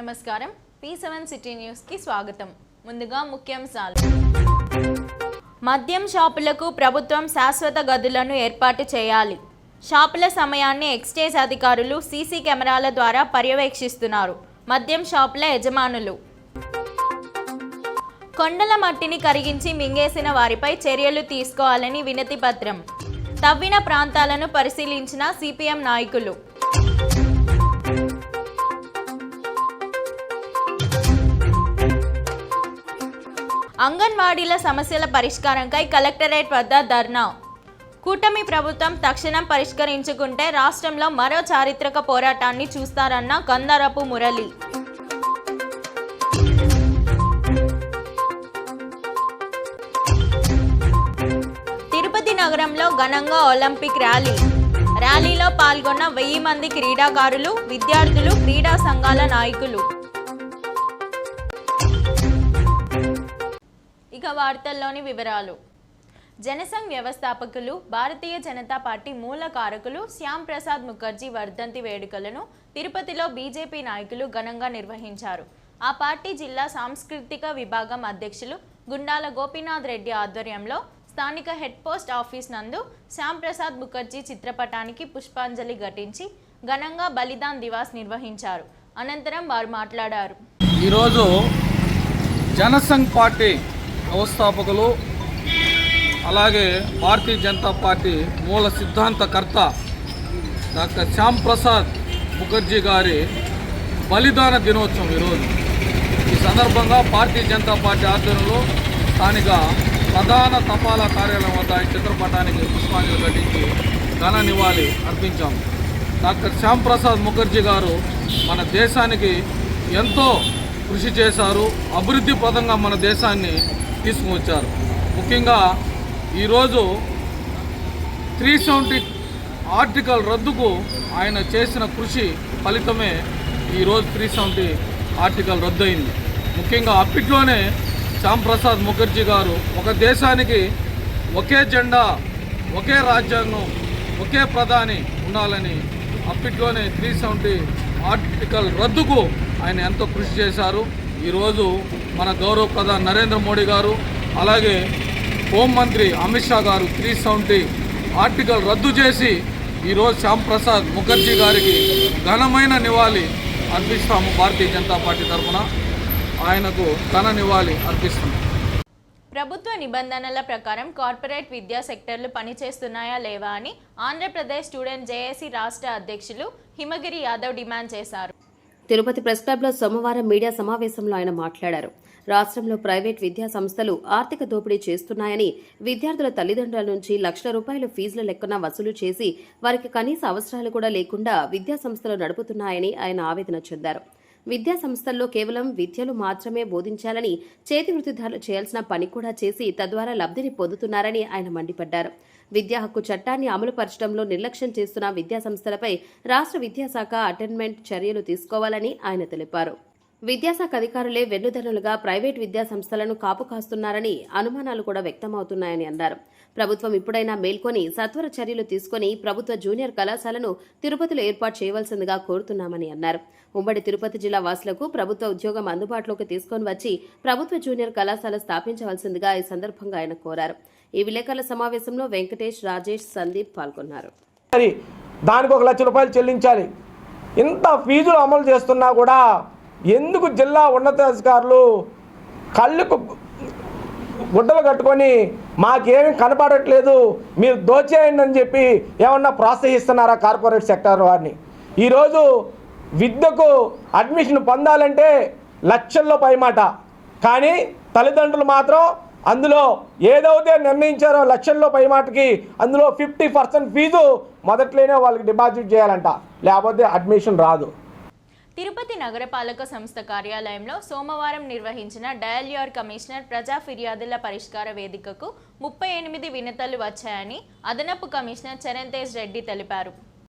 నమస్కారం P7 city news కి స్వాగతం. ముందుగా ముఖ్యాంశాలు. మద్యం షాపులకు ప్రభుత్వం శాశ్వత గదులను ఏర్పాటు చేయాలి. షాపుల సమయాన్ని ఎక్స్చేంజ్ అధికారులు సీసీ కెమెరాల ద్వారా పర్యవేక్షిస్తున్నారు. మద్యం షాపుల యజమానులు. కొండల మట్టిని కరిగించి మింగేసిన వారిపై చర్యలు తీసుకోవాలని వినతి పత్రం. తవ్విన ప్రాంతాలను పరిశీలించిన సిపిఎం నాయకులు. అంగన్వాడీల సమస్యల పరిష్కారంకై కలెక్టరేట్ వద్ద ధర్నా. కూటమి ప్రభుత్వం తక్షణం పరిష్కరించుకుంటే రాష్ట్రంలో మరో చారిత్రక పోరాటాన్ని చూస్తారన్న కందారపు మురళి. తిరుపతి నగరంలో ఘనంగా ఒలింపిక్ ర్యాలీలో పాల్గొన్న 1000 మంది క్రీడాకారులు, విద్యార్థులు, క్రీడా సంఘాల నాయకులు. ఇక వార్తల్లోని వివరాలు. జనసంఘ్ వ్యవస్థాపకులు, భారతీయ జనతా పార్టీ మూల కారకులు శ్యామ్ ప్రసాద్ ముఖర్జీ వర్ధంతి వేడుకలను తిరుపతిలో బీజేపీ నాయకులు ఘనంగా నిర్వహించారు. ఆ పార్టీ జిల్లా సాంస్కృతిక విభాగం అధ్యక్షులు గుండాల గోపీనాథ్ రెడ్డి ఆధ్వర్యంలో స్థానిక హెడ్ పోస్ట్ ఆఫీస్ నందు శ్యామ్ ప్రసాద్ ముఖర్జీ చిత్రపటానికి పుష్పాంజలి ఘటించి ఘనంగా బలిదాన్ దివాస్ నిర్వహించారు. అనంతరం వారు మాట్లాడారు. ఈరోజు జనసంఘ్ పార్టీ వ్యవస్థాపకులు అలాగే భారతీయ జనతా పార్టీ మూల సిద్ధాంతకర్త డాక్టర్ శ్యామ్ ప్రసాద్ ముఖర్జీ గారి బలిదాన దినోత్సవం ఈరోజు. ఈ సందర్భంగా భారతీయ జనతా పార్టీ ఆధ్వర్యంలో స్థానిక ప్రధాన తపాలా కార్యాలయం వద్ద ఈ చిత్రపటానికి పుష్పాంజలి ఘటించి ఘన నివాళి అర్పించాము. డాక్టర్ శ్యామ్ ప్రసాద్ ముఖర్జీ గారు మన దేశానికి ఎంతో కృషి చేశారు. అభివృద్ధి పదంగా మన దేశాన్ని తీసుకువచ్చారు. ముఖ్యంగా ఈరోజు 370 ఆర్టికల్ రద్దుకు ఆయన చేసిన కృషి ఫలితమే ఈరోజు 370 ఆర్టికల్ రద్దు అయింది. ముఖ్యంగా అప్పట్లోనే శ్యామ్ ప్రసాద్ ముఖర్జీ గారు ఒక దేశానికి ఒకే జెండా, ఒకే రాజ్యాంగం, ఒకే ప్రధాని ఉండాలని అప్పట్లోనే 370 ఆర్టికల్ రద్దుకు ఆయన ఎంతో కృషి చేశారు. ఈరోజు మన గౌరవ ప్రధాని నరేంద్ర మోడీ గారు అలాగే హోంమంత్రి అమిత్ షా గారు 370 ఆర్టికల్ రద్దు చేసి ఈరోజు శ్యామ్ ప్రసాద్ ముఖర్జీ గారికి ఘనమైన నివాళి అర్పిస్తాము. భారతీయ జనతా పార్టీ తరఫున ఆయనకు ఘన నివాళి అర్పిస్తున్నాం. ప్రభుత్వ నిబంధనల ప్రకారం కార్పొరేట్ విద్యా సెక్టర్లు పనిచేస్తున్నాయా లేవా అని ఆంధ్రప్రదేశ్ స్టూడెంట్ జేఏసీ రాష్ట్ర అధ్యక్షులు హిమగిరి యాదవ్ డిమాండ్ చేశారు. తిరుపతి ప్రెస్ క్లబ్లో సోమవారం మీడియా సమావేశంలో ఆయన మాట్లాడారు. రాష్ట్రంలో ప్రైవేట్ విద్యా సంస్థలు ఆర్థిక దోపిడీ చేస్తున్నాయని, విద్యార్థుల తల్లిదండ్రుల నుంచి లక్షల రూపాయల ఫీజుల లెక్కన వసూలు చేసి వారికి కనీస అవసరాలు కూడా లేకుండా విద్యా సంస్థలు నడుపుతున్నాయని ఆయన ఆవేదన చెందారు. విద్యా సంస్థల్లో కేవలం విద్యలు మాత్రమే బోధించాలని, చేతి వృత్తిదారులు చేయాల్సిన పని కూడా చేసి తద్వారా లబ్ధిని పొందుతున్నారని ఆయన మండిపడ్డారు. విద్యా హక్కు చట్టాన్ని అమలుపరచడంలో నిర్లక్ష్యం చేస్తున్న విద్యా సంస్థలపై రాష్ట్ర విద్యాశాఖ అటెండ్మెంట్ చర్యలు తీసుకోవాలని ఆయన తెలిపారు. విద్యాశాఖ అధికారులే వెన్నుదన్నులుగా ప్రైవేట్ విద్యా సంస్థలను కాపు కాస్తున్నారని అనుమానాలు కూడా వ్యక్తమవుతున్నాయని అన్నారు. ప్రభుత్వం ఇప్పుడైనా మేల్కొని సత్వర చర్యలు తీసుకుని ప్రభుత్వ జూనియర్ కళాశాలను తిరుపతిలో ఏర్పాటు చేయవలసిందిగా కోరుతున్నామని అన్నారు. ఉమ్మడి తిరుపతి జిల్లా వాసులకు ప్రభుత్వ ఉద్యోగం అందుబాటులోకి తీసుకొని వచ్చి ప్రభుత్వ జూనియర్ కళాశాల స్థాపించవలసిందిగా ఈ సందర్భంగా ఆయన కోరారు. ఈ విలేకరుల సమావేశంలో వెంకటేష్, రాజేష్, సందీప్ పాల్గొన్నారు. దానికి 1 లక్ష రూపాయలు చెల్లించాలి. ఇంత ఫీజులు అమలు చేస్తున్నా కూడా ఎందుకు జిల్లా ఉన్నతాధికారులు కళ్ళకు గుడ్డలు కట్టుకొని మాకేమీ కనపడట్లేదు, మీరు దోచేయండి అని చెప్పి ఏమన్నా ప్రోత్సహిస్తున్నారా కార్పొరేట్ సెక్టర్ వారిని? ఈరోజు విద్యకు అడ్మిషన్ పొందాలంటే లక్షల్లో పైమాట, కానీ తల్లిదండ్రులు మాత్రం అందులో ఏదైతే నిర్ణయించారో లక్షల్లో పైమాటకి అందులో 50% ఫీజు మొదట్లోనే వాళ్ళకి డిపాజిట్ చేయాలంట, లేకపోతే అడ్మిషన్ రాదు. తిరుపతి నగరపాలక సంస్థ కార్యాలయంలో సోమవారం నిర్వహించిన డయల్ యువర్ కమిషనర్ ప్రజా ఫిర్యాదుల పరిష్కార వేదికకు 38 వినతులు వచ్చాయని అదనపు కమిషనర్ చరణ్ తేజ్ రెడ్డి తెలిపారు.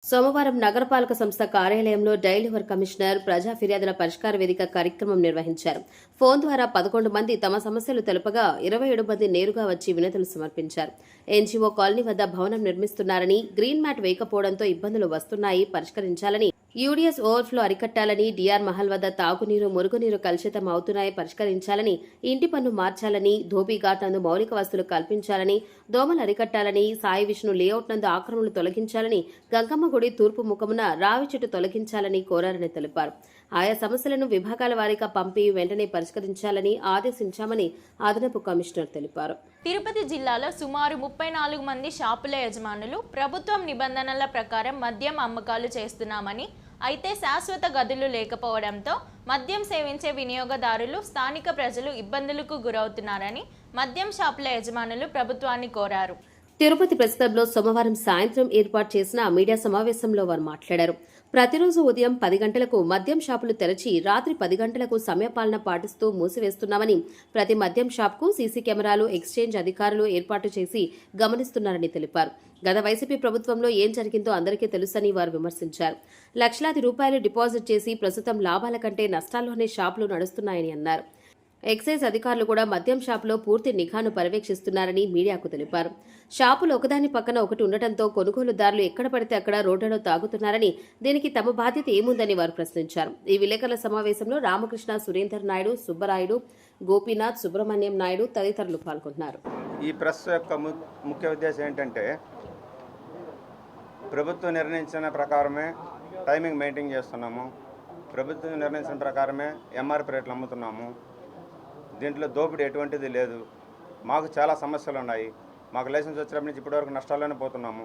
సోమవారం నగరపాలక సంస్థ కార్యాలయంలో డయల్ యువర్ కమిషనర్ ప్రజా ఫిర్యాదుల పరిష్కార వేదిక కార్యక్రమం నిర్వహించారు. ఫోన్ ద్వారా 11 మంది తమ సమస్యలు తెలుపగా 27 మంది నేరుగా వచ్చి వినతులు సమర్పించారు. ఎన్జీఓ కాలనీ వద్ద భవనం నిర్మిస్తున్నారని, గ్రీన్ మ్యాట్ వేయకపోవడంతో ఇబ్బందులు వస్తున్నాయి, పరిష్కరించాలని యూడిఎస్ ఓవర్ఫ్లో అరికట్టాలని, డిఆర్ మహల్ వద్ద తాగునీరు, మురుగునీరు కలుషితం అవుతున్నాయి పరిష్కరించాలని, ఇంటి పన్ను మార్చాలని, ధోబీఘాట్ నందు మౌలిక వసతులు కల్పించాలని, దోమలు అరికట్టాలని, సాయి విష్ణు లేఅవుట్ నందు ఆక్రమణలు తొలగించాలని, గంగమ్మ గుడి తూర్పు ముఖమున రావి చెట్టు తొలగించాలని కోరారని తెలిపారు. ఆయా సమస్యలను విభాగాల వారీగా పంపి వెంటనే పరిష్కరించాలని ఆదేశించామని అదనపు కమిషనర్ తెలిపారు. తిరుపతి జిల్లాలో సుమారు 34 మంది షాపుల యజమానులు ప్రభుత్వం నిబంధనల ప్రకారం మద్యం అమ్మకాలు చేస్తున్నామని, అయితే శాశ్వత గదులు లేకపోవడంతో మద్యం సేవించే వినియోగదారులు, స్థానిక ప్రజలు ఇబ్బందులకు గురవుతున్నారని మద్యం షాపుల యజమానులు ప్రభుత్వాన్ని కోరారు. తిరుపతి ప్రెస్ క్లబ్లో సోమవారం సాయంత్రం ఏర్పాటు చేసిన మీడియా సమావేశంలో వారు మాట్లాడారు. ప్రతిరోజు ఉదయం 10 గంటలకు మద్యం షాపులు తెరచి రాత్రి 10 గంటలకు సమయపాలన పాటిస్తూ మూసివేస్తున్నామని, ప్రతి మద్యం షాప్కు సీసీ కెమెరాలు, ఎక్స్చేంజ్ అధికారులు ఏర్పాటు చేసి గమనిస్తున్నారని తెలిపారు. గత వైసీపీ ప్రభుత్వంలో ఏం జరిగిందో అందరికీ తెలుసని వారు విమర్శించారు. లక్షలాది రూపాయలు డిపాజిట్ చేసి ప్రస్తుతం లాభాల కంటే నష్టాల్లోనే షాపులు నడుస్తున్నాయని అన్నారు. ఎక్సైజ్ అధికారులు కూడా మద్యం షాపులో పూర్తి నిఘాను పర్యవేక్షిస్తున్నారని మీడియాకు తెలిపారు. షాపులు ఒకదాని పక్కన ఒకటి ఉండటంతో కొనుగోలుదారులు ఎక్కడ పడితే అక్కడ రోడ్లలో తాగుతున్నారని, దీనికి తమ బాధ్యత ఏముందని వారు ప్రశ్నించారు. ఈ విలేకరుల సమావేశంలో రామకృష్ణ, సురేందర్ నాయుడు, సుబ్బరాయుడు, గోపీనాథ్, సుబ్రహ్మణ్యం నాయుడు తదితరులు పాల్గొన్నారు. ఈ ప్రెస్ యొక్క ముఖ్య ఉద్దేశం ఏంటంటే, ప్రభుత్వం నిర్ణయించిన ప్రకారమే టైమింగ్ మెయింటైన్ చేస్తున్నాము. ప్రభుత్వం నిర్ణయించిన ప్రకారమే ఎంఆర్పీ రేట్లు అమ్ముతున్నాము. దీంట్లో దోపిడీ ఎటువంటిది లేదు. మాకు చాలా సమస్యలు ఉన్నాయి. మాకు లైసెన్స్ వచ్చినప్పటి నుంచి ఇప్పటివరకు నష్టాల్లోనే పోతున్నాము.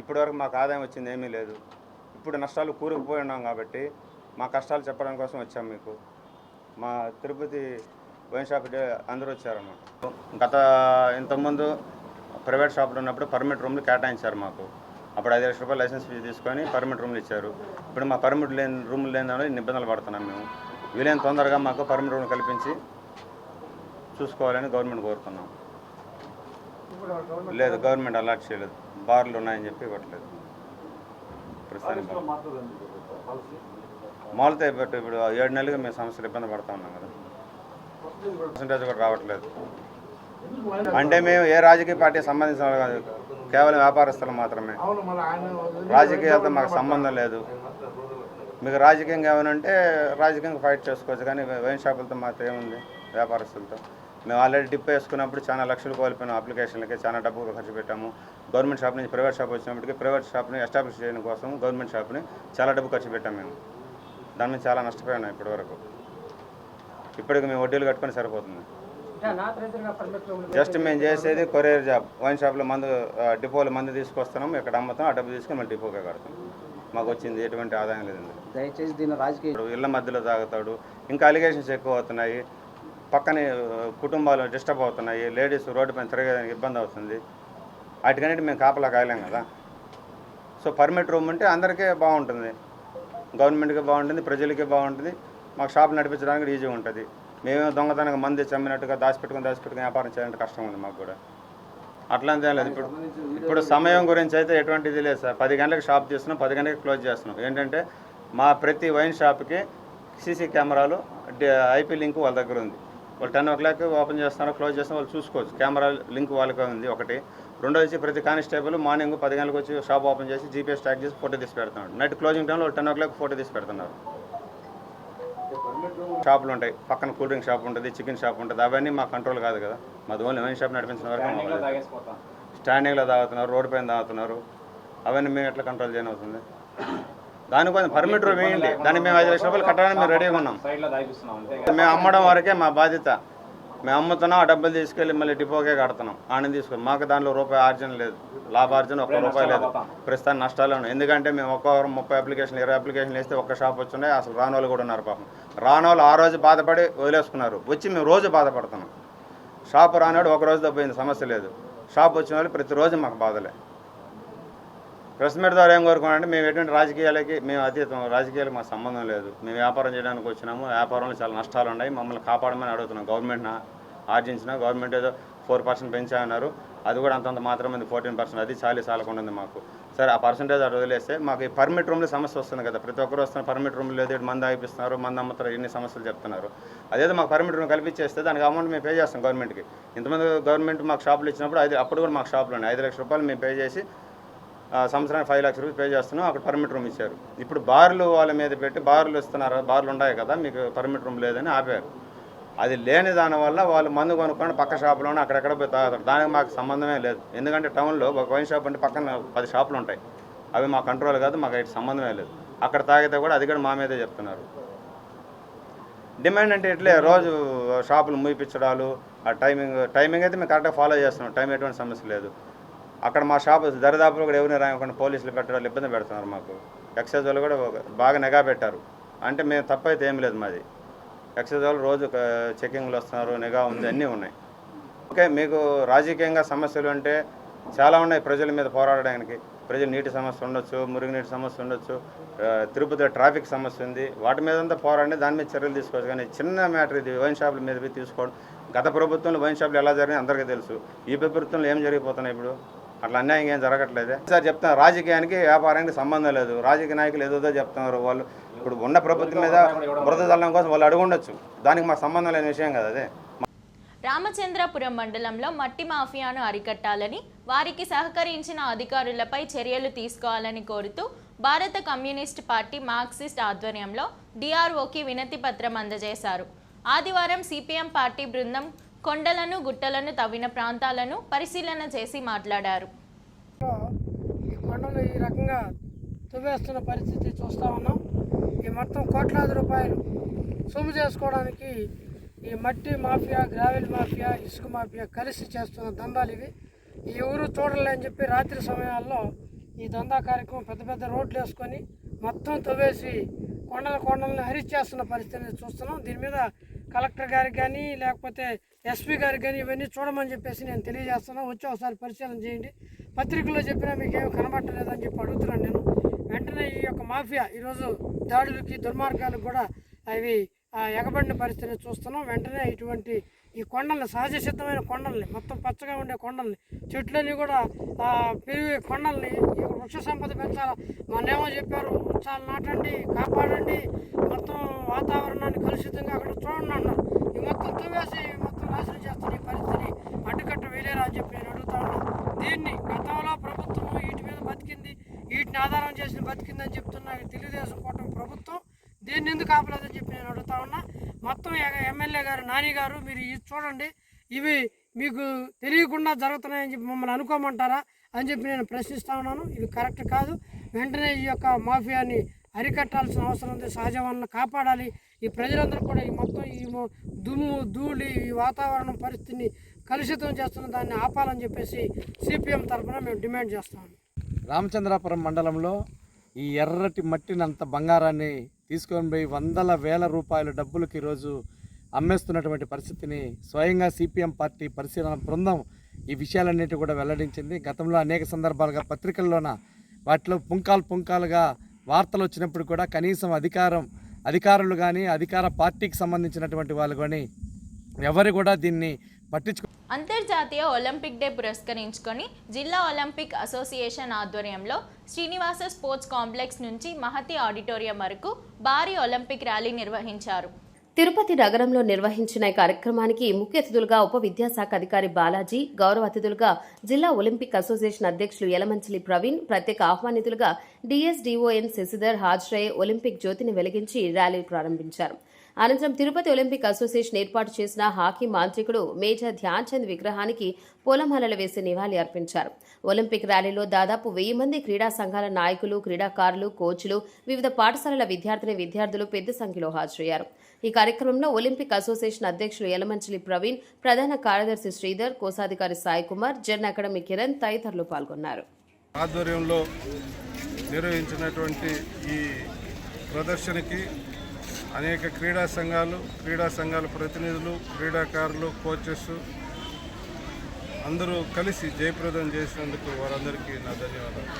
ఇప్పటివరకు మాకు ఆదాయం వచ్చింది ఏమీ లేదు. ఇప్పుడు నష్టాలు కూరుకుపోయి ఉన్నాం కాబట్టి మా కష్టాలు చెప్పడం కోసం వచ్చాము. మీకు మా తిరుపతి వైన్ షాప్ అందరూ వచ్చారన్నమాట. ఇంతకుముందు ప్రైవేట్ షాపులు ఉన్నప్పుడు పర్మిట్ రూమ్లు కేటాయించారు మాకు. అప్పుడు 5 లక్షల రూపాయలు లైసెన్స్ ఫీజు తీసుకొని పర్మిట్ రూమ్లు ఇచ్చారు. ఇప్పుడు మా పర్మిట్ రూమ్లు లేని నిబంధనలు పడుతున్నాం. మేము వీలైన తొందరగా మాకు పర్మిట్ రూమ్లు కల్పించి చూసుకోవాలని గవర్నమెంట్ కోరుతున్నాం. లేదు, గవర్నమెంట్ అలాట్ చేయలేదు. బార్లు ఉన్నాయని చెప్పి ఇవ్వట్లేదు. ప్రస్తుతానికి మాల్తో బట్టి ఇప్పుడు 7 నెలలుగా మేము సమస్యలు ఇబ్బంది పడుతూ ఉన్నాం కదా. పర్సంటేజ్ కూడా రావట్లేదు. అంటే మేము ఏ రాజకీయ పార్టీకి సంబంధించిన కాదు, కేవలం వ్యాపారస్తులు మాత్రమే. రాజకీయాలతో మాకు సంబంధం లేదు. మీకు రాజకీయంగా ఏమనంటే రాజకీయంగా ఫైట్ చేసుకోవచ్చు, కానీ వైన్ షాపులతో మాత్రం ఏముంది వ్యాపారస్తులతో. మేము ఆల్రెడీ డిప్ వేసుకున్నప్పుడు చాలా లక్షలు కోల్పోయినాం. అప్లికేషన్లకి చాలా డబ్బు ఖర్చు పెట్టాము. గవర్నమెంట్ షాప్ నుంచి ప్రైవేట్ షాప్ వచ్చినప్పటికీ ప్రైవేట్ షాప్ని ఎస్టాబ్లిష్ చేయడం కోసం గవర్నమెంట్ షాప్ని చాలా డబ్బు ఖర్చు పెట్టాము. మేము దాని మీద చాలా నష్టపోయినాం ఇప్పటివరకు. ఇప్పటికి మేము వడ్డీలు కట్టుకొని సరిపోతుంది. జస్ట్ మేము చేసేది కొరియర్ జాబ్. వైన్ షాప్లో డిపోలో మందు తీసుకొస్తున్నాం, ఇక్కడ అమ్ముతాం, ఆ డబ్బు తీసుకొని మళ్ళీ డిపోగా కడతాం. మాకు వచ్చింది ఎటువంటి ఆదాయం లేదండి. దయచేసి దీన్ని రాజకీయ ఇళ్ల మధ్యలో తాగుతాడు. ఇంకా అలిగేషన్స్ ఎక్కువ అవుతున్నాయి. పక్కనే కుటుంబాలు డిస్టర్బ్ అవుతున్నాయి. లేడీస్ రోడ్డు పైన తిరగడానికి ఇబ్బంది అవుతుంది. వాటికన్నిటి మేము కాపలా కాయలేం కదా. సో పర్మిట్ రూమ్ ఉంటే అందరికీ బాగుంటుంది, గవర్నమెంట్కి బాగుంటుంది, ప్రజలకి బాగుంటుంది, మాకు షాపులు నడిపించడానికి ఈజీగా ఉంటుంది. మేమేమో దొంగతనంగా మంది చమ్మినట్టుగా దాచిపెట్టుకుని వ్యాపారం చేయాలంటే కష్టం ఉంది మాకు కూడా. అట్లా లేదు. ఇప్పుడు సమయం గురించి అయితే ఎటువంటిది లేదు సార్. 10 గంటలకు షాప్ తీస్తున్నాం, 10 గంటలకు క్లోజ్ చేస్తున్నాం. ఏంటంటే మా ప్రతి వైన్ షాప్కి సీసీ కెమెరాలు, ఐపీ లింక్ వాళ్ళ దగ్గర ఉంది. వాళ్ళు 10 o'clock ఓపెన్ చేస్తారో క్లోజ్ చేస్తారో వాళ్ళు చూసుకోవచ్చు. కెమెరా లింక్ వాళ్ళకే ఉంది ఒకటి. రెండోది వచ్చి ప్రతి కానిస్టేబుల్ మార్నింగ్ 10 గంటలకు వచ్చి షాప్ ఓపెన్ చేసి జీపీఎస్ ట్రాక్ చేసి ఫోటో తీసి పెడుతున్నాడు. నైట్ క్లోజింగ్ టైంలో 10 o'clock ఫోటో తీసి పెడుతున్నారు. షాపులు ఉంటాయి, పక్కన కూల్ డ్రింక్ షాప్ ఉంటుంది, చికెన్ షాప్ ఉంటుంది. అవన్నీ మా కంట్రోల్ కాదు కదా. మాది ఓన్లీ వైన్ షాప్ నడిపించిన వరకు స్టాండింగ్లో తాగుతున్నారు, రోడ్డు పైన తాగుతున్నారు. అవన్నీ మేము ఎట్లా కంట్రోల్ చేయనవుతుంది? దానికోసం పర్మిట్ రూమ్ వేయండి. దాన్ని మేము 5 లక్షల రూపాయలు కట్టాలని మేము రెడీగా ఉన్నాం. మేము అమ్మడం వరకే మా బాధ్యత. మేము అమ్ముతున్నాం, ఆ డబ్బులు తీసుకెళ్ళి మళ్ళీ డిపోకే కడుతున్నాం. ఆనంద తీసుకొని మాకు దానిలో రూపాయి ఆర్జన లేదు, లాభార్జన ₹1 లేదు. ప్రస్తుతానికి నష్టాలు ఉన్నాయి. ఎందుకంటే మేము ఒక్కొక్కరు 30 అప్లికేషన్లు 20 అప్లికేషన్లు వేస్తే ఒక్క షాప్ వచ్చినాయి. అసలు రానోళ్ళు కూడా ఉన్నారు పాపం. రానోళ్ళు ఆ రోజు బాధపడి వదిలేసుకున్నారు. వచ్చి మేము రోజు బాధపడుతున్నాం. షాప్ రానోడు ఒక రోజుతో పోయింది, సమస్య లేదు. షాప్ వచ్చిన వాళ్ళు ప్రతిరోజు మాకు బాధలే. ప్రెస్ మీట్ ద్వారా ఏం కోరుకున్నామంటే, మేము ఎటువంటి రాజకీయాలకి మేము అతీతం, రాజకీయాలకు మాకు సంబంధం లేదు. మేము వ్యాపారం చేయడానికి వచ్చినాము. వ్యాపారంలో చాలా నష్టాలు ఉన్నాయి, మమ్మల్ని కాపాడమని అడుగుతున్నాం. గవర్నమెంట్ని ఆర్జించిన గవర్నమెంట్ ఏదో 4% పెంచామన్నారు. అది కూడా అంతంత మాత్రమే 14%. అది చాలకుండా ఉంది మాకు. సరే, ఆ పర్సంటేజ్ అటు వదిలేస్తే మాకు ఈ పర్మిట్ రూమ్లో సమస్య వస్తుంది కదా. ప్రతి ఒక్కరు వస్తున్న పర్మిట్ రూమ్లు లేదు, మంది ఆగిపిస్తున్నారు, మంది అమ్ముతారు, ఎన్ని సమస్యలు చెప్తున్నారు. అదేదో మాకు పర్మిట్ రూమ్ కల్పించేస్తే దానికి అమౌంట్ మేము పే చేస్తాం గవర్నమెంట్కి. ఇంతమంది గవర్నమెంట్ మాకు షాపులు ఇచ్చినప్పుడు అప్పుడు కూడా మాకు షాపులు ఉన్నాయి. 5 లక్షల రూపాయలు మేము పే చేసి సంవత్సరానికి 5 లక్షల రూపాయలు పే చేస్తున్నాం, అక్కడ పర్మిట్ రూమ్ ఇచ్చారు. ఇప్పుడు బార్లు వాళ్ళ మీద పెట్టి బార్లు ఇస్తున్నారు, బార్లు ఉన్నాయి కదా మీకు పర్మిట్ రూమ్ లేదని ఆపారు. అది లేని దానివల్ల వాళ్ళు మందు కొనుక్కొని పక్క షాపులోనే అక్కడెక్కడ పోయి తాగుతారు. దానికి మాకు సంబంధమే లేదు. ఎందుకంటే టౌన్లో ఒక వైన్ షాప్ అంటే పక్కన 10 షాపులు ఉంటాయి, అవి మా కంట్రోల్ కాదు, మాకు అయితే సంబంధమే లేదు. అక్కడ తాగితే కూడా అది కూడా మా మీదే చెప్తున్నారు. డిమాండ్ అంటే ఇట్లే రోజు షాపులు మూయిపించడాలు, ఆ టైమింగ్ అయితే మేము కరెక్ట్గా ఫాలో చేస్తున్నాం, టైం ఎటువంటి సమస్య లేదు. అక్కడ మా షాపు దరిదాపులో కూడా ఎవరిని రాయకుండా పోలీసులు పెట్టడాలు ఇబ్బంది పెడుతున్నారు మాకు. ఎక్సైజ్ వాళ్ళు కూడా బాగా నిఘా పెట్టారు. అంటే మేము తప్పైతే ఏం లేదు మాది. ఎక్సైజ్ వాళ్ళు రోజు చెకింగ్లు వస్తున్నారు, నిఘా ఉంది, అన్నీ ఉన్నాయి. ఓకే, మీకు రాజకీయంగా సమస్యలు అంటే చాలా ఉన్నాయి. ప్రజల మీద పోరాడడానికి ప్రజలు నీటి సమస్య ఉండొచ్చు, మురుగునీటి సమస్య ఉండొచ్చు, తిరుపతిలో ట్రాఫిక్ సమస్య ఉంది, వాటి మీద అంతా పోరాడి దాని మీద చర్యలు తీసుకోవచ్చు. కానీ చిన్న మ్యాటర్ ఇది వైన్ షాపుల మీద పోయి తీసుకోవడం. గత ప్రభుత్వంలో వైన్ షాపులు ఎలా జరిగినాయి అందరికీ తెలుసు. ఈ ప్రభుత్వంలో ఏం జరిగిపోతున్నాయి ఇప్పుడు? అట్లా అన్యాయం ఏం జరగట్లేదే. సార్ చెప్తున్నారు, రాజకీయానికి వ్యాపారానికి సంబంధం లేదు. రాజకీయ నాయకులు ఏదో చెప్తున్నారు. వాళ్ళు ఇప్పుడు ఉన్న ప్రభుత్వం మీద బురద చల్లడం కోసం వాళ్ళు అడుగుండొచ్చు, దానికి మాకు సంబంధం లేని విషయం కదా అదే. రామచంద్రపురం మండలంలో మట్టి మాఫియాను అరికట్టాలని, వారికి సహకరించిన అధికారులపై చర్యలు తీసుకోవాలని కోరుతూ భారత కమ్యూనిస్ట్ పార్టీ మార్క్సిస్ట్ ఆధ్వర్యంలో డిఆర్ఓకి వినతి పత్రం అందజేశారు. ఆదివారం సిపిఎం పార్టీ బృందం కొండలను గుట్టలను తవ్విన ప్రాంతాలను పరిశీలన చేసి మాట్లాడారు. ఈ కొండలు ఈ రకంగా తువ్వేస్తున్న పరిస్థితి చూస్తూ ఉన్నాం. ఈ మొత్తం కోట్లాది రూపాయలు సొమ్ము చేసుకోవడానికి ఈ మట్టి మాఫియా, గ్రావెల్ మాఫియా, ఇసుక మాఫియా కలిసి చేస్తున్న దందాలు ఇవి. ఈ ఊరు చూడలేని చెప్పి రాత్రి సమయాల్లో ఈ దందా కార్యక్రమం పెద్ద పెద్ద రోడ్లు వేసుకొని మొత్తం తవ్వేసి కొండలను హరిచేస్తున్న పరిస్థితిని చూస్తున్నాం. దీని మీద కలెక్టర్ గారికి కానీ లేకపోతే ఎస్పీ గారికి కానీ ఇవన్నీ చూడమని చెప్పేసి నేను తెలియజేస్తున్నాను. వచ్చి ఒకసారి పరిశీలన చేయండి. పత్రికల్లో చెప్పినా మీకు ఏమి కనబట్టలేదని చెప్పి అడుగుతున్నాను నేను. వెంటనే ఈ యొక్క మాఫియా ఈరోజు దాడులకి, దుర్మార్గాలకు కూడా అవి ఎగబడిన పరిస్థితిని చూస్తున్నాం. వెంటనే ఇటువంటి ఈ కొండల్ని, సహజ సిద్ధమైన కొండల్ని, మొత్తం పచ్చగా ఉండే కొండల్ని, చెట్లన్నీ కూడా పెరిగే కొండల్ని వృక్ష సంపద పెంచాలి. మొన్నేమో చెప్పారు వృక్షాలు నాటండి, కాపాడండి, మొత్తం వాతావరణాన్ని కలుషితంగా అక్కడ చూడండి అన్నారు. ఈ మొత్తం తువ్వేసి మొత్తం నాశనం చేస్తున్న ఈ పరిస్థితిని అడ్డుకట్ట వేలేరా అని చెప్పి నేను అడుగుతా ఉన్నాను. దీన్ని గతంలో ప్రభుత్వం వీటి మీద బతికింది, వీటిని ఆధారం చేసి బతికిందని చెప్తున్న తెలుగుదేశం కూటమి ప్రభుత్వం దీన్ని ఎందుకు ఆపలేదని చెప్పి నేను అడుగుతా ఉన్నా. మొత్తం ఎమ్మెల్యే గారు, నాని గారు, మీరు ఇది చూడండి, ఇవి మీకు తెలియకుండా జరుగుతున్నాయని చెప్పి మమ్మల్ని అనుకోమంటారా అని చెప్పి నేను ప్రశ్నిస్తూ ఉన్నాను. ఇది కరెక్ట్ కాదు. వెంటనే ఈ యొక్క మాఫియాని అరికట్టాల్సిన అవసరం ఉంది. సహజ వనరులను కాపాడాలి. ఈ ప్రజలందరూ కూడా ఈ మొత్తం ఈ దుమ్ము, ధూళి, ఈ వాతావరణం పరిస్థితిని కలుషితం చేస్తున్న దాన్ని ఆపాలని చెప్పేసి సిపిఎం తరఫున మేము డిమాండ్ చేస్తాము. రామచంద్రాపురం మండలంలో ఈ ఎర్రటి మట్టినంత బంగారాన్ని తీసుకొని పోయి వందల వేల రూపాయల డబ్బులకు ఈరోజు అమ్మేస్తున్నటువంటి పరిస్థితిని స్వయంగా సిపిఎం పార్టీ పరిశీలన బృందం ఈ విషయాలన్నిటి కూడా వెల్లడించింది. గతంలో అనేక సందర్భాలుగా పత్రికల్లోన వాటిలో పుంకాలుగా వార్తలు వచ్చినప్పుడు కూడా కనీసం అధికారులు కానీ అధికార పార్టీకి సంబంధించినటువంటి వాళ్ళు కానీ ఎవరు కూడా దీన్ని పట్టించుకో. అంతర్జాతీయ ఒలింపిక్ డే పురస్కరించుకొని జిల్లా ఒలింపిక్ అసోసియేషన్ ఆధ్వర్యంలో శ్రీనివాస స్పోర్ట్స్ కాంప్లెక్స్ నుంచి మహతి ఆడిటోరియం వరకు భారీ ఒలింపిక్ ర్యాలీ నిర్వహించారు. తిరుపతి నగరంలో నిర్వహించిన ఈ కార్యక్రమానికి ముఖ్య అతిథులుగా ఉప విద్యాశాఖ అధికారి బాలాజీ, గౌరవ అతిథులుగా జిల్లా ఒలింపిక్ అసోసియేషన్ అధ్యక్షులు యలమంచిలి ప్రవీణ్, ప్రత్యేక ఆహ్వానితులుగా డిఎస్డిఓఎన్ శశిధర్ హాజరై ఒలింపిక్ జ్యోతిని వెలిగించి ర్యాలీ ప్రారంభించారు. అనంతరం తిరుపతి ఒలింపిక్ అసోసియేషన్ ఏర్పాటు చేసిన హాకీ మాంత్రికుడు మేజర్ ధ్యాన్ చంద్ విగ్రహానికి పూలమాలలు వేసి నివాళి అర్పించారు. ఒలింపిక్ ర్యాలీలో దాదాపు 1000 మంది క్రీడా సంఘాల నాయకులు, క్రీడాకారులు, కోచ్లు, వివిధ పాఠశాలల విద్యార్థులు పెద్ద సంఖ్యలో హాజరయ్యారు. ఈ కార్యక్రమంలో ఒలింపిక్ అసోసియేషన్ అధ్యక్షులు యలమంచిలి ప్రవీణ్, ప్రధాన కార్యదర్శి శ్రీధర్, కోశాధికారి సాయి కుమార్, జన్ అకాడమీ కిరణ్ తదితరులు పాల్గొన్నారు. ఆధ్వర్యంలో నిర్వహించినటువంటి ఈ ప్రదర్శనకి అనేక క్రీడా సంఘాల ప్రతినిధులు, క్రీడాకారులు, కోచెస్ అందరూ కలిసి జయప్రదం చేసినందుకు వారందరికీ నా ధన్యవాదాలు.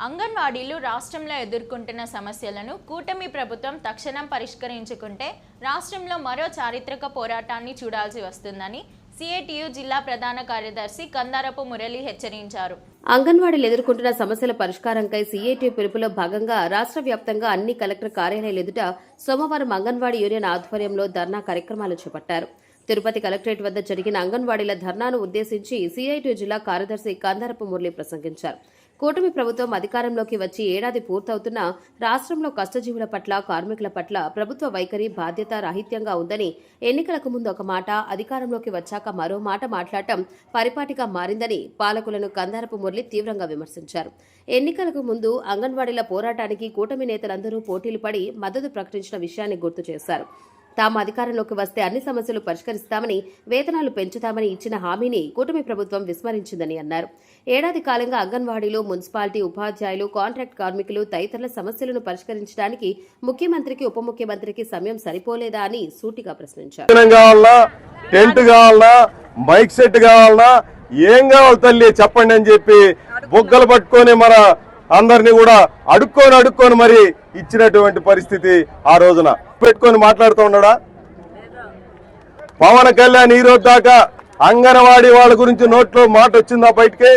అంగన్వాడీలు రాష్ట్రంలో ఎదుర్కొంటున్న సమస్యలను కూటమి ప్రభుత్వం తక్షణం పరిష్కరించుకుంటే రాష్ట్రంలో మరో చారిత్రక పోరాటాన్ని చూడాల్సి వస్తుందని సిఐటియు జిల్లా ప్రధాన కార్యదర్శి కందారపు మురళి హెచ్చరించారు. అంగన్వాడీలు ఎదుర్కొంటున్న సమస్యల పరిష్కారంకై సిఐటియు పిలుపులో భాగంగా రాష్ట్ర వ్యాప్తంగా అన్ని కలెక్టర్ కార్యాలయాల ఎదుట సోమవారం అంగన్వాడీ యూనియన్ ఆధ్వర్యంలో ధర్నా కార్యక్రమాలు చేపట్టారు. తిరుపతి కలెక్టరేట్ వద్ద జరిగిన అంగన్వాడీల ధర్నాను ఉద్దేశించి సిఐటి జిల్లా కార్యదర్శి కందారపు మురళి ప్రసంగించారు. కూటమి ప్రభుత్వం అధికారంలోకి వచ్చి ఏడాది పూర్తవుతున్నా రాష్ట్రంలో కష్టజీవుల పట్ల, కార్మికుల పట్ల ప్రభుత్వ వైఖరి బాధ్యత రాహిత్యంగా ఉందని, ఎన్నికలకు ముందు ఒక మాట, అధికారంలోకి వచ్చాక మరో మాట మాట్లాడటం పరిపాటిగా మారిందని పాలకులను కందారపు మురళి తీవ్రంగా విమర్శించారు. ఎన్నికలకు ముందు అంగన్వాడీల పోరాటానికి కూటమి నేతలందరూ పోటీలు పడి మద్దతు ప్రకటించిన విషయాన్ని గుర్తు చేశారు. తాము అధికారంలోకి వస్తే అన్ని సమస్యలు పరిష్కరిస్తామని, వేతనాలు పెంచుతామని ఇచ్చిన హామీని కూటమి ప్రభుత్వం విస్మరించిందని అన్నారు. ఏడాది కాలంగా అంగన్వాడీలు, మున్సిపాలిటీ ఉపాధ్యాయులు, కాంట్రాక్ట్ కార్మికులు తదితరుల సమస్యలను పరిష్కరించడానికి ముఖ్యమంత్రికి, ఉప ముఖ్యమంత్రికి సమయం సరిపోలేదా అని సూటిగా ప్రశ్నించారు. టెంట్ కావాలా, మైక్ సెట్ కావాలా, ఏం కావాలి తల్లి చెప్పండి అని చెప్పి బొగ్గలు పట్టుకొని మన అందరినీ కూడా అడుక్కొని మరి ఇచ్చినటువంటి పరిస్థితి ఆ రోజున పెట్టుకొని మాట్లాడుతూ ఉన్నాడా? పవన్ కళ్యాణ్ ఈ రోజు దాకా అంగన్వాడీ వాళ్ళ గురించి నోట్లో మాట వచ్చిందా బయటికి?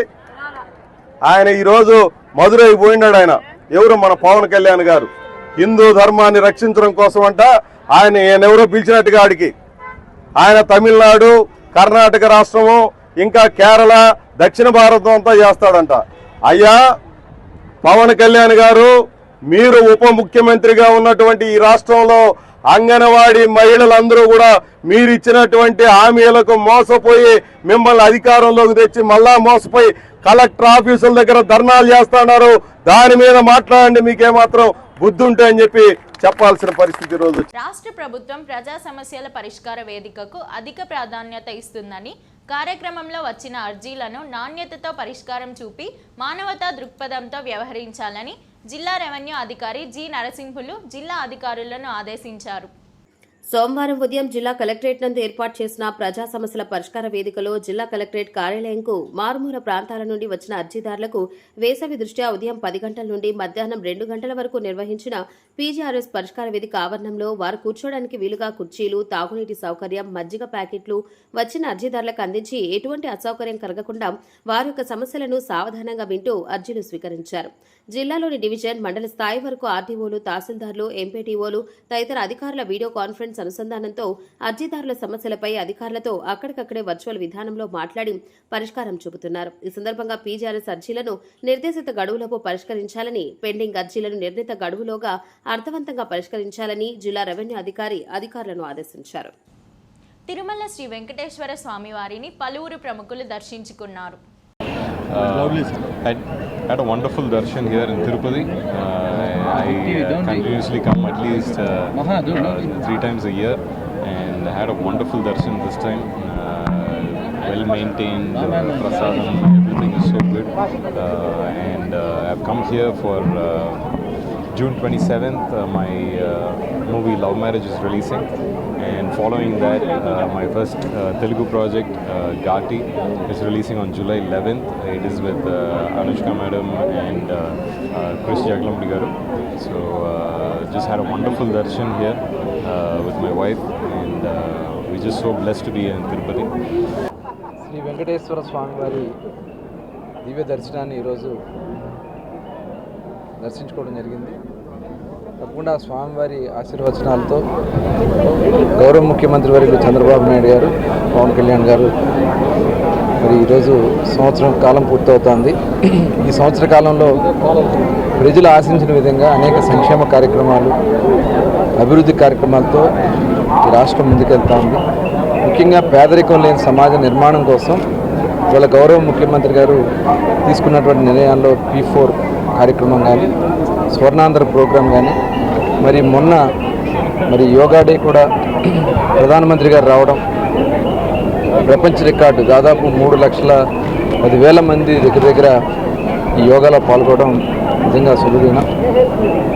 ఆయన ఈ రోజు మధురై పోయినాడు. ఆయన ఎవరు? మన పవన్ కళ్యాణ్ గారు. హిందూ ధర్మాన్ని రక్షించడం కోసం అంట ఆయన ఎవరో పిలిచినట్టుగా ఆడికి. ఆయన తమిళనాడు, కర్ణాటక రాష్ట్రము, ఇంకా కేరళ, దక్షిణ భారతం అంతా చేస్తాడంట. అయ్యా పవన్ కళ్యాణ్ గారు, మీరు ఉప ముఖ్యమంత్రిగా ఉన్నటువంటి ఈ రాష్ట్రంలో అంగన్వాడీ మహిళలందరూ కూడా మీరు ఇచ్చినటువంటి హామీలకు మోసపోయి మిమ్మల్ని అధికారంలోకి తెచ్చి మళ్ళా మోసపోయి కలెక్టర్ ఆఫీసుల దగ్గర ధర్నాలు చేస్తున్నారు. దాని మీద మాట్లాడండి, మీకేమాత్రం బుద్ధి ఉంటే అని చెప్పి చెప్పాల్సిన పరిస్థితి రోజు. రాష్ట్ర ప్రభుత్వం ప్రజా సమస్యల పరిష్కార వేదికకు అధిక ప్రాధాన్యత ఇస్తుందని, కార్యక్రమంలో వచ్చిన అర్జీలను నాణ్యతతో పరిష్కారం చూపి మానవతా దృక్పథంతో వ్యవహరించాలని జిల్లా రెవెన్యూ అధికారి జి నరసింహులు జిల్లా అధికారులను ఆదేశించారు. సోమవారం ఉదయం జిల్లా కలెక్టరేట్ నందు ఏర్పాటు చేసిన ప్రజా సమస్యల పరిష్కార వేదికలో జిల్లా కలెక్టరేట్ కార్యాలయంకు మారుమూల ప్రాంతాల నుండి వచ్చిన అర్జీదారులకు వేసవి దృష్ట్యా ఉదయం 10 గంటల నుండి మధ్యాహ్నం 2 గంటల వరకు నిర్వహించిన పీజీఆర్ఎస్ పరిష్కార వేదిక ఆవరణంలో వారు కూర్చోవడానికి వీలుగా కుర్చీలు, తాగునీటి సౌకర్యం, మజ్జిగ ప్యాకెట్లు వచ్చిన అర్జీదారులకు అందించి ఎటువంటి అసౌకర్యం కలగకుండా వారి యొక్క సమస్యలను సావధానంగా వింటూ అర్జీలు స్వీకరించారు. జిల్లాలోని డివిజన్, మండల స్థాయి వరకు ఆర్డీఓలు, తహసీల్దార్లు, ఎంపీటీఓలు తదితర అధికారుల వీడియో కాన్ఫరెన్స్ అనుసంధానంతో అర్జీదారుల సమస్యలపై అధికారులతో అక్కడికక్కడే వర్చువల్ విధానంలో మాట్లాడి పరిష్కారం చూపుతున్నారు. ఈ సందర్భంగా పీజీఆర్ఎస్ అర్జీలను నిర్దేశిత గడువులోపు పరిష్కరించాలని, పెండింగ్ అర్జీలను నిర్ణీత గడువులోగా అర్థవంతంగా పరిష్కరించాలని జిల్లా రెవెన్యూ అధికారి అధికారులను ఆదేశించారు. తిరుమల శ్రీ వెంకటేశ్వర స్వామి వారిని పలువురు ప్రముఖులు దర్శించుకున్నారు. Had a wonderful darshan here in Tirupati. I continuously come at least 3 times a year and had a wonderful darshan this time. Well maintained, prasadam, everything is so good. And I've come here for June 27th. My movie Love Marriage is releasing. And following that, my first Telugu project, Gati, is releasing on July 11th. It is with Anushka Madam and Chris Jaglamudi Garu. So just had a wonderful darshan here with my wife, and we're just so blessed to be here in Tirupati. Shri Venkateswara స్వామి వారి దివ్య దర్శనాన్ని ఈరోజు దర్శించుకోవడం జరిగింది. తప్పకుండా స్వామివారి ఆశీర్వచనాలతో గౌరవ ముఖ్యమంత్రి వర్యులు చంద్రబాబు నాయుడు గారు, పవన్ కళ్యాణ్ గారు మరి ఈరోజు సంవత్సరం కాలం పూర్తవుతోంది. ఈ సంవత్సర కాలంలో ప్రజలు ఆశించిన విధంగా అనేక సంక్షేమ కార్యక్రమాలు, అభివృద్ధి కార్యక్రమాలతో ఈ రాష్ట్రం ముందుకెళ్తా ఉంది. ముఖ్యంగా పేదరికం లేని సమాజ నిర్మాణం కోసం వాళ్ళ గౌరవ ముఖ్యమంత్రి గారు తీసుకున్నటువంటి నిర్ణయాల్లో P4 కార్యక్రమం కానీ, స్వర్ణాంధ్ర ప్రోగ్రాం కానీ, మరి మొన్న యోగా డే కూడా ప్రధానమంత్రి గారు రావడం, ప్రపంచ రికార్డు దాదాపు 3,10,000 మంది దగ్గర ఈ యోగాలో పాల్గొనడం నిజంగా సులువైన.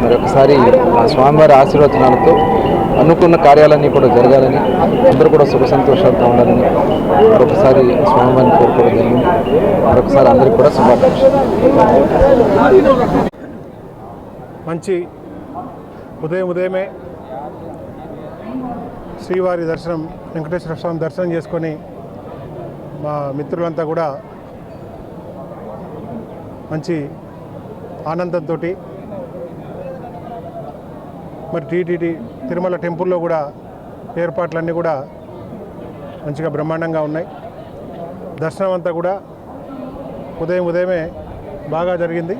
మరి ఒకసారి ఆ స్వామివారి ఆశీర్వచనాలతో అనుకున్న కార్యాలన్నీ కూడా జరగాలని, అందరూ కూడా సుఖ సంతోషాలతో ఉండాలని మరొకసారి స్వామివారిని కోరుకోవడం జరిగింది. మరొకసారి అందరికీ కూడా శుభాకాంక్షలు. మంచి ఉదయమే శ్రీవారి దర్శనం, వెంకటేశ్వర స్వామి దర్శనం చేసుకొని మా మిత్రులంతా కూడా మంచి ఆనందంతో మరి టీటీడీ తిరుమల టెంపుల్లో కూడా ఏర్పాట్లన్నీ కూడా మంచిగా బ్రహ్మాండంగా ఉన్నాయి. దర్శనం అంతా కూడా ఉదయమే బాగా జరిగింది.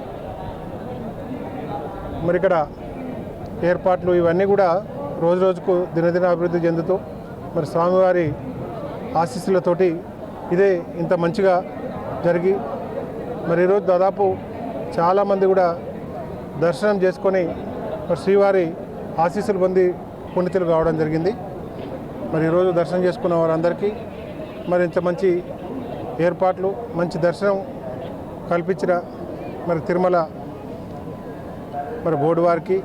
మరి ఇక్కడ ఏర్పాట్లు ఇవన్నీ కూడా రోజు రోజుకు దినదిన అభివృద్ధి చెందుతూ మరి స్వామివారి ఆశీస్సులతోటి ఇదే ఇంత మంచిగా జరిగి మరి ఈరోజు దాదాపు చాలామంది కూడా దర్శనం చేసుకొని మరి శ్రీవారి ఆశీస్సులు పొంది పుణ్యతులు కావడం జరిగింది. మరి ఈరోజు దర్శనం చేసుకున్న వారందరికీ మరి ఇంత మంచి ఏర్పాట్లు మంచి దర్శనం కల్పించిన మరి తిరుమల మరి బోర్డు వారికి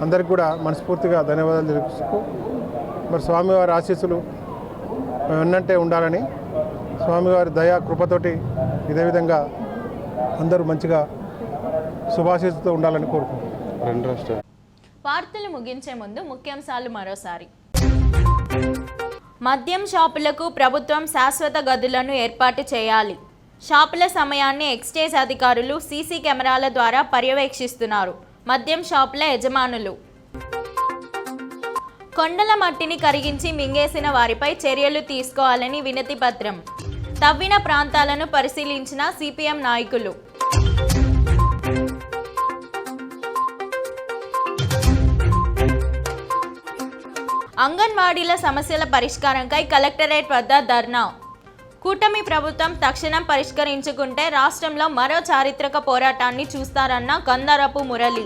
అందరికీ కూడా మనస్ఫూర్తిగా ధన్యవాదాలు తెలుపుతూ మరి స్వామివారి ఆశీస్సులు వెన్నంటే ఉండాలని స్వామివారి దయా కృపతోటి ఇదే విధంగా అందరూ మంచిగా శుభాశీస్సుతో ఉండాలని కోరుకుంటున్నాను. వార్తలు ముగించే ముందు ముఖ్యాంశాలు మరోసారి. మద్యం షాపులకు ప్రభుత్వం శాశ్వత గదులను ఏర్పాటు చేయాలి. షాపుల సమయాన్ని ఎక్సైజ్ అధికారులు సీసీ కెమెరాల ద్వారా పర్యవేక్షిస్తున్నారు. మద్యం షాపుల యజమానులు. కొండల మట్టిని కరిగించి మింగేసిన వారిపై చర్యలు తీసుకోవాలని వినతి పత్రం. తవ్విన ప్రాంతాలను పరిశీలించిన సిపిఎం నాయకులు. అంగన్వాడీల సమస్యల పరిష్కారంకై కలెక్టరేట్ వద్ద ధర్నా. కూటమి ప్రభుత్వం తక్షణం పరిష్కరించుకుంటే రాష్ట్రంలో మరో చారిత్రక పోరాటాన్ని చూస్తారన్న కందరపు మురళి.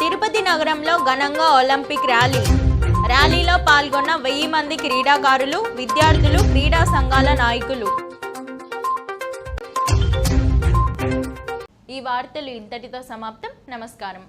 తిరుపతి నగరంలో ఘనంగా ఒలింపిక్ ర్యాలీలో పాల్గొన్న 1000 మంది క్రీడాకారులు, విద్యార్థులు, క్రీడా సంఘాల నాయకులు. ఈ వార్తలు ఇంతటితో సమాప్తం. నమస్కారం.